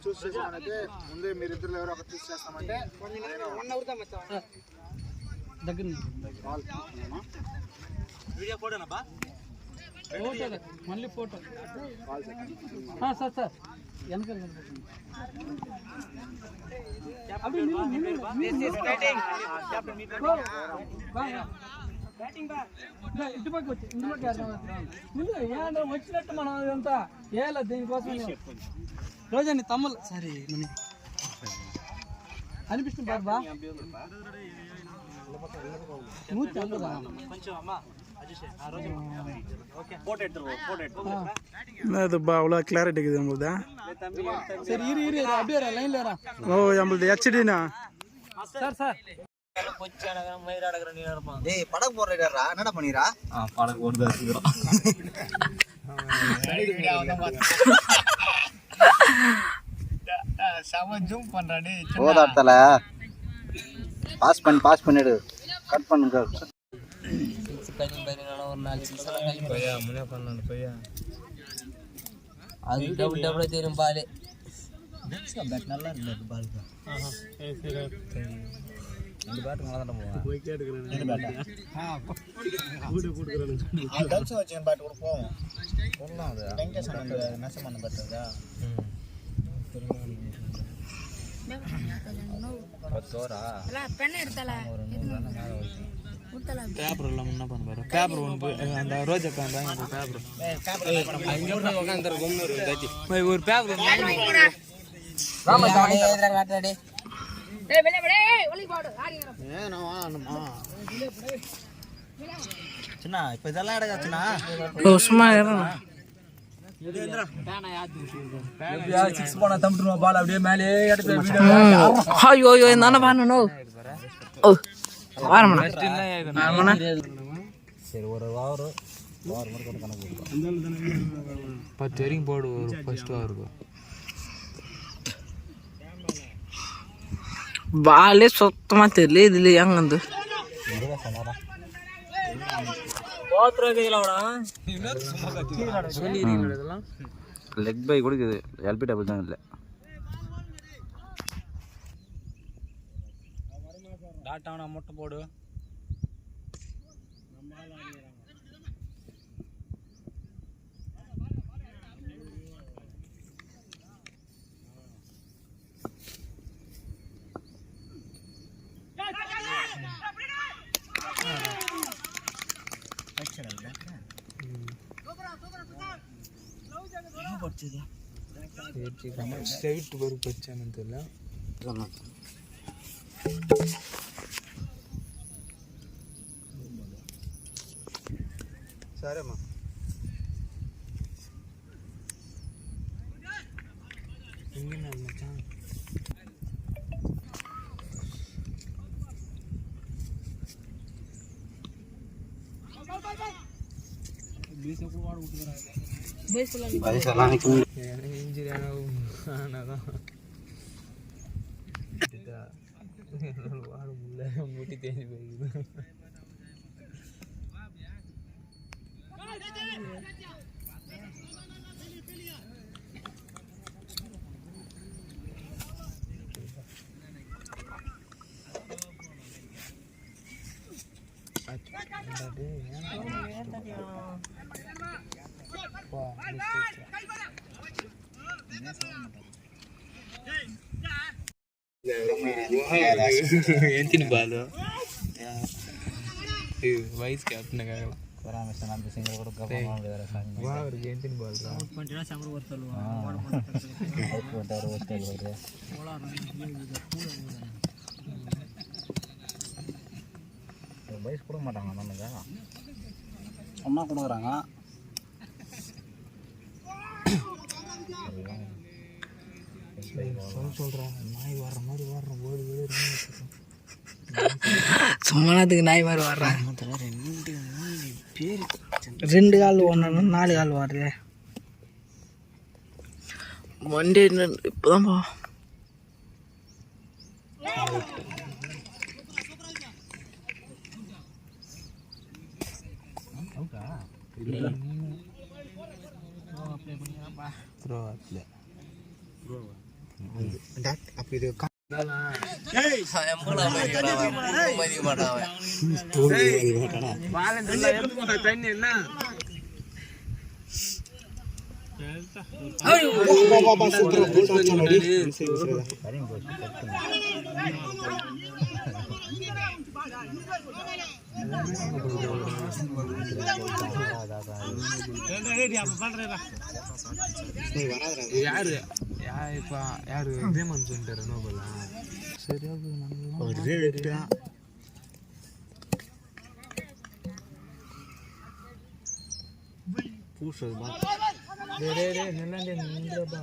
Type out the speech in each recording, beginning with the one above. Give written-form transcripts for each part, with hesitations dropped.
చూస్ చేసామంటే ముందే మీరు ఇద్దరు ఎవరో ఒకరు చూస్ చేస్తామంటే దగ్గర వీడియో ఫోటోనా బా ఫోటో మళ్ళీ ఫోటో సార్ సార్ వెనకాల ఇటుపక్క వచ్చి వచ్చినట్టు మనం ఇదంతా ఏలా దీనికోసం రోజా నీ తమ్ములు సరే అనిపిస్తుంది బాబా ಅவ்வளோ ಕ್ಲಾರಿಟಿ ಇದೆ ಎಂಬುದಾ ಸರಿ ಇರಿ ಅಡ್ಡಿ ಲೈನ್ ಲೇರಾ ಓ ಎಂಬುದು HD-ನಾ சார் சார் டேய் படகு போறடா என்னடா பண்ணிரா படகு போறதா இருக்குறோம் சம ஜூம் பண்றானே ஓதாட்டல பாஸ் பண்ணிடு கட் பண்ணுங்க ஒரு 4 சிக்ஸல கலி போயா முனே பண்ணானே போயா அது டபுள் தெரியும் பால் டிஸ்கா பேட் நல்லா இருக்கு பால் இந்த பேட் நல்லா தான் போவா போய் கேட்கறேன் இந்த பேட் போடுறேன் டான்ஸ் வச்ச பேட் கூட போவோம் போலாம் அது டெங்க சமந்த நசமான பேட்டா பத்தோரா ಅಲ್ಲ ಪೆನ್ ಇರ್ತಲ್ಲ பேப்பர் எல்லாம் என்ன பண்ண பாரு பேப்பர் ஒன்று அந்த ரோஜா அந்த பேப்பர் ஒரு பேப்பர் ராமா காட்டடே ஏய் வெளிய வெளிய ஒளி போடு ஆரிங்கற நான் வாணுமா சின்ன இப்ப இதெல்லாம் எடுக்கச்சுனா சும்மா ஏறணும் சிக்ஸ் போனா தம்பிடுவா பால் அப்படியே மேலே எடுத்து வீடியோ ஐயோ ஐயோ என்ன பண்ணனும் ஓ வாரமண்ணா சரி ஒரு வார் மட்டும் கணக்கு 10 வரைக்கும் போடு ஒரு ஃபர்ஸ்ட் வாருக்கு பாலே சுத்தமா தெரியல இதுல எங்க வந்து லெக் பை கொடுக்குது எல்பி டபுள் தான் இல்லை டாட்டாவனா மொட்டை போடு స్ట్రైట్ వరకు వచ్చానంతలా సరేమ్మా முட்டி தேஞ்சு போயிடுது ఎంతిని బాలు వైస్ క్యాప్టెన్ కాదు పరామర్శన అంత సింగర్ కూడా గవర్నమెంట్ వేరే సంగ వారికి ఎంతిని బాలు రా పంటినా సంగర వస్తలు ఓడారు వస్తలు వరే வைஸ் கூட மாட்டாங்க நமக்கு அம்மா கொடுக்குறாங்க சொல்றேன் நாய் வர்ற மாதிரி வர்றேன் ஓடி ஓடி சும்மானதுக்கு நாய் மாதிரி வர்றேன் 2 கால் ஒன்று 4 கால் வருது வண்டி இப்போதான் போ ப்ரோ அப்ளை அப்படி இது தண்ணி என்ன யாரு இப்ப யாரு விஜயமன் சொல்லிட்டாரு நோபலா சரியா பூசல்மா நிலண்டே நின்றப்பா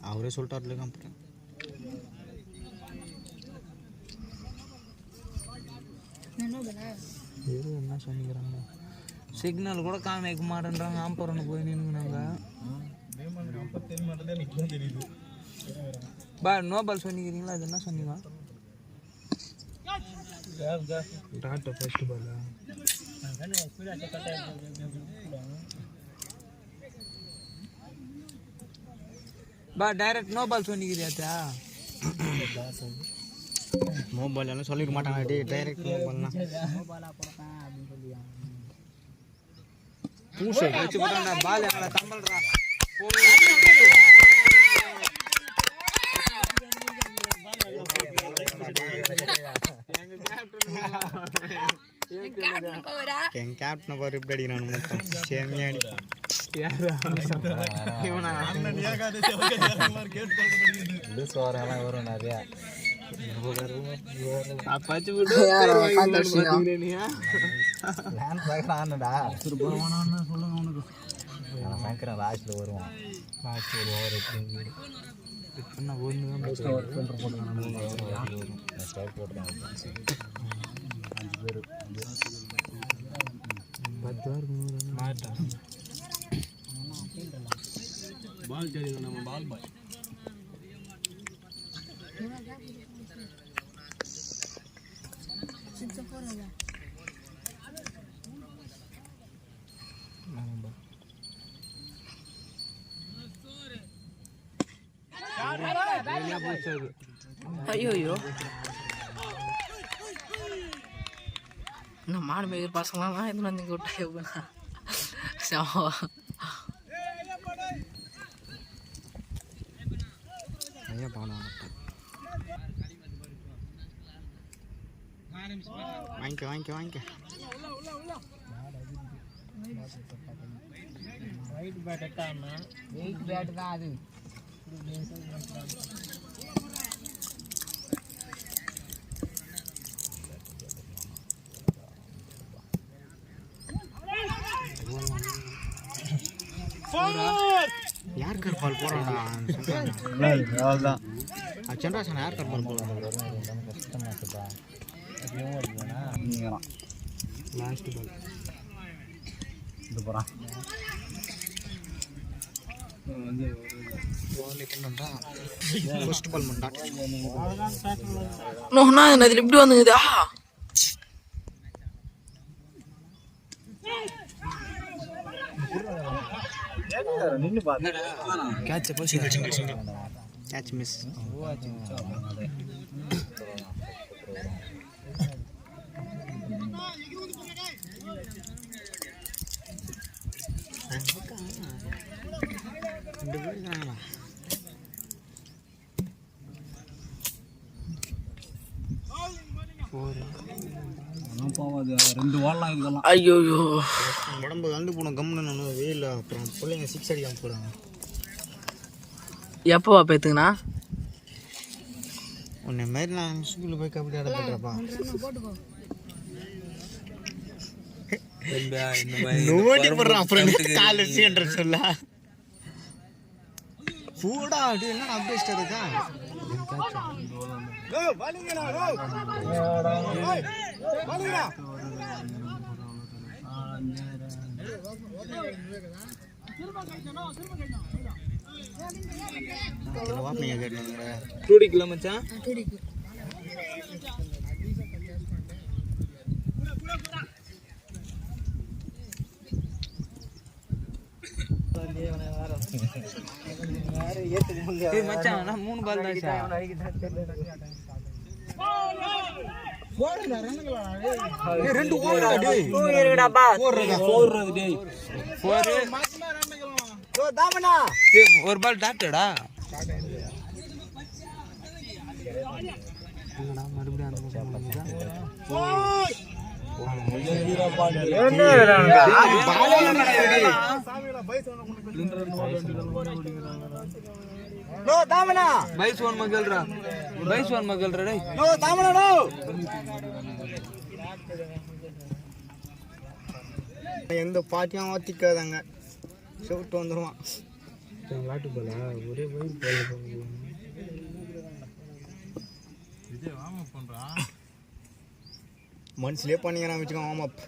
அவரே சொல்லிட்டார்ல கம்பெனி என்ன சொன்னிக்கிறாங்க சிக்னல் கூட காமிக்க மாட்டேன்றாங்க ஆம்பரன்னு போய் நின்னுங்க பா நோபல் சொன்னிக்கிறீங்களா அது என்ன சொன்னீங்க டாட்டா ஃபர்ஸ்ட் பால் பா டைரக்ட் நோபால் சொன்னிக்கிறியாத்தா மொபைல் எல்லாம் சொல்லிக்க மாட்டாங்க டே டைரக்ட் நோபால்னா பூசை வச்சு போட்டான்டா பால் எங்களை தம்பல்றா என் கேப்டனை பாரு இப்படி அடிக்கிறானு மொத்தம் சேமியா அடிப்பான் வரும் நிறையா லாஸ்ட்ல வருவான் பால் தெரியும் நம்ம பால் பாய் ஐயோ என்ன மாடு மேய்க்கிற பசங்களாம் எதுவும் வந்து விட்டா ஐயா பானம் வாங்கிக்க ஒயிட் பேட் எட்டாமா வெயிட் பேட் தான் அது யார் கற்பால் போறாடா அவ்வளோதான் சந்திராசன் யார் கற்பால் போறாங்க லாஸ்ட் பால் இது போகிறான் ஃபர்ஸ்ட் பால் மண்டா நோனா அதில் இப்படி வந்துங்குதா நின்று பாரு கேட்ச் அப்போ கேட்ச் மிஸ் ரெண்டு வாழலாம் இதுக்கெல்லாம் ஐயோ உடம்பு கண்டு போனோம் கம்முன்னு வெயில் அப்புறம் பிள்ளைங்க 6 அடிக்காம போடுறாங்க எப்போவா பேத்துங்கண்ணா உன்னை மாதிரி நான் ஸ்கூலில் போய் கபடி ஆட போட்டுறப்பா நோண்டி போடுறான் அப்புறம் கால் வச்சுன்ற சொல்ல பூடா அப்படி என்ன அப்படியே இஷ்டம் இருக்கா டூடிக்கல மச்சான் மச்சான் நான் 3 பால் தான் ரெண்டு ஓடுடா டேய் ஓடுடா பாஸ் ஓடுறது டேய் 4 ஓ தாமனா ஒரு பால் டாட்டடா என்னடா மறுபடியும் அந்த பக்கம் ஓய் எந்த பாட்டியும் ஒத்திக்காதாங்க ஷூட் வந்துருவான் விளாட்டு போல ஒரே மனசுலேயே பண்ணிக்கிறான் வச்சுக்கோ வார்ம் அப்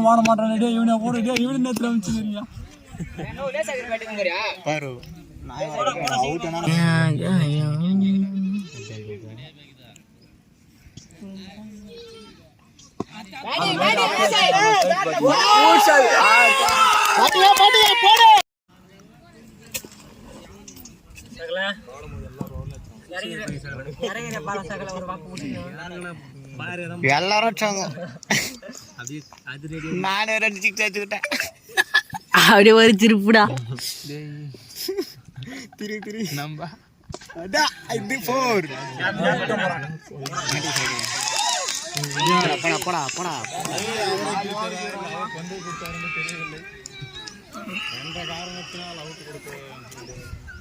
வாட மாட்டான் இவனை ஓடு இவனு நேரத்தில் அமைச்சுக்கிறியா பாரு எல்லாரும் நானே 2 சிக்ஸ் அடிச்சுக்கிட்டேன் அப்படியே ஒரு திருப்புடா திரி நம்ப அடா இது 4 போடா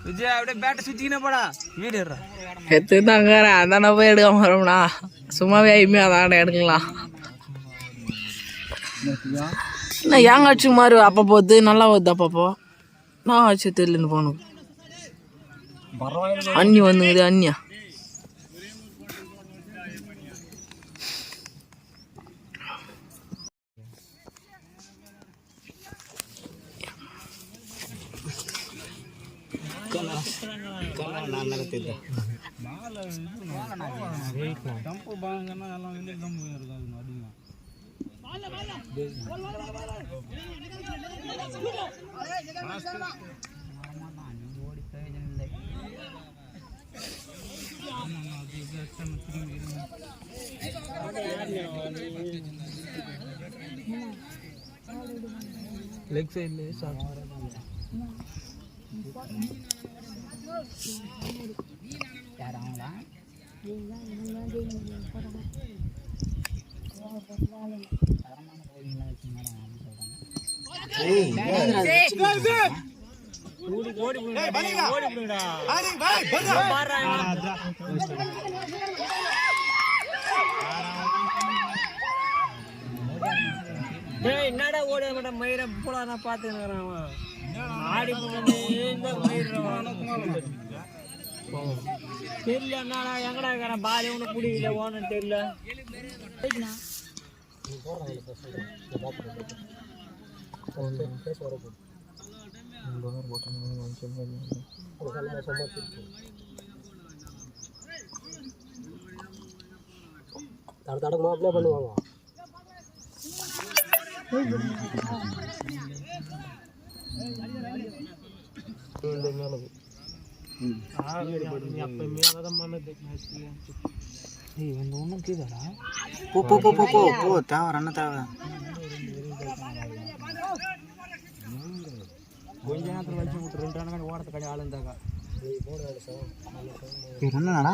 விஜய் அப்படியே பேட்டை சுத்திக்கினே போடா வீடுறா எடுத்துதாங்க அதான போய் எடுக்காம வரோம்னா சும்மாவே ஐமே அதான எடுக்கலாம் நான் ஏங்க அடிச்சு மாறு அப்போ போகுது நல்லா வருது அப்பப்போ நான் ஆச்சு தெரியலன்னு போகணும் அண்ணி வந்துங்குது அண்ணியா லெக் சைடுல என்னடா ஓட மாட்டேன் மயிரை போல நான் பார்த்துக்கிறேன் ஆடி தெரியல என்னடா எங்கடா இருக்கிறேன் பாரி ஒன்றும் பிடிக்கல ஓனன்னு தெரியல தடமா அப்ளை பண்ணுவாங்க போ தேவை அண்ணன் தேவை கொஞ்ச நேரத்தில் வச்சு விட்டு 2 ரன் ஓடத்தை கடை ஆள் இருந்தாக்கா என்னடா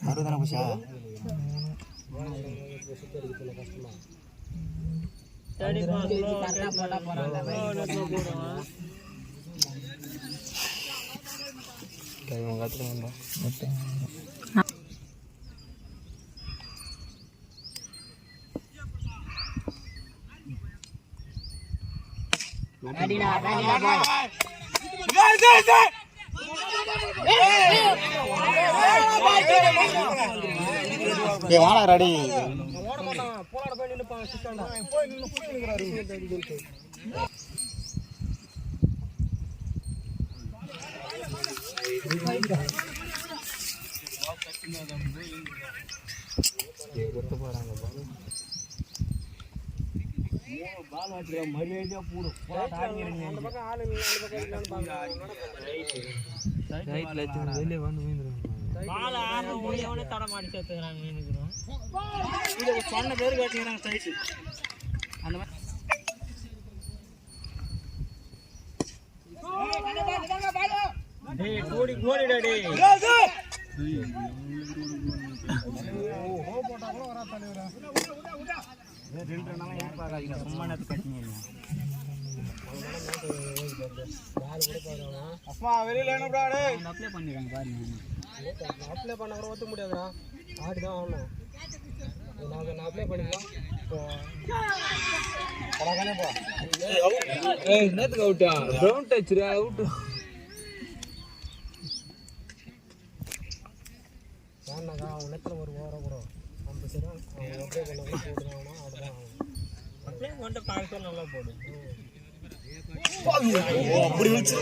மறுதான புஷா வாடா ரெடி வெளியே வந்து மீந்துருவாங்க தட மாடி சேர்த்துக்கிறாங்க மீனுக்குறோம் சொன்ன பேர் காட்டிக்கிறாங்க சைட்டு அந்த மாதிரி கோடி கோடிடா டேய் சும்மா வெளியில அப்ளை பண்ணிருக்காங்க பாருங்க அப்ளை பண்ண கூட ஒத்துக்க முடியாதுடா ஆடிதான் ஆகணும் நான் அப்ளை பண்ணிக்கலாம் என்னத்துக்கு அவுட்டா ரவுண்ட் டச்சுரா அவுட் வேணாக்கா அவன் நேரத்தில் ஒரு ஓரம் கூட நம்ம சரி அவன் அப்ளை பண்ண கூட போட்டுதான் அப்படிதான் ஆகும் அப்ளை பண்ணிட்டு பார்க்க நல்லா போடும் அப்படி வச்சு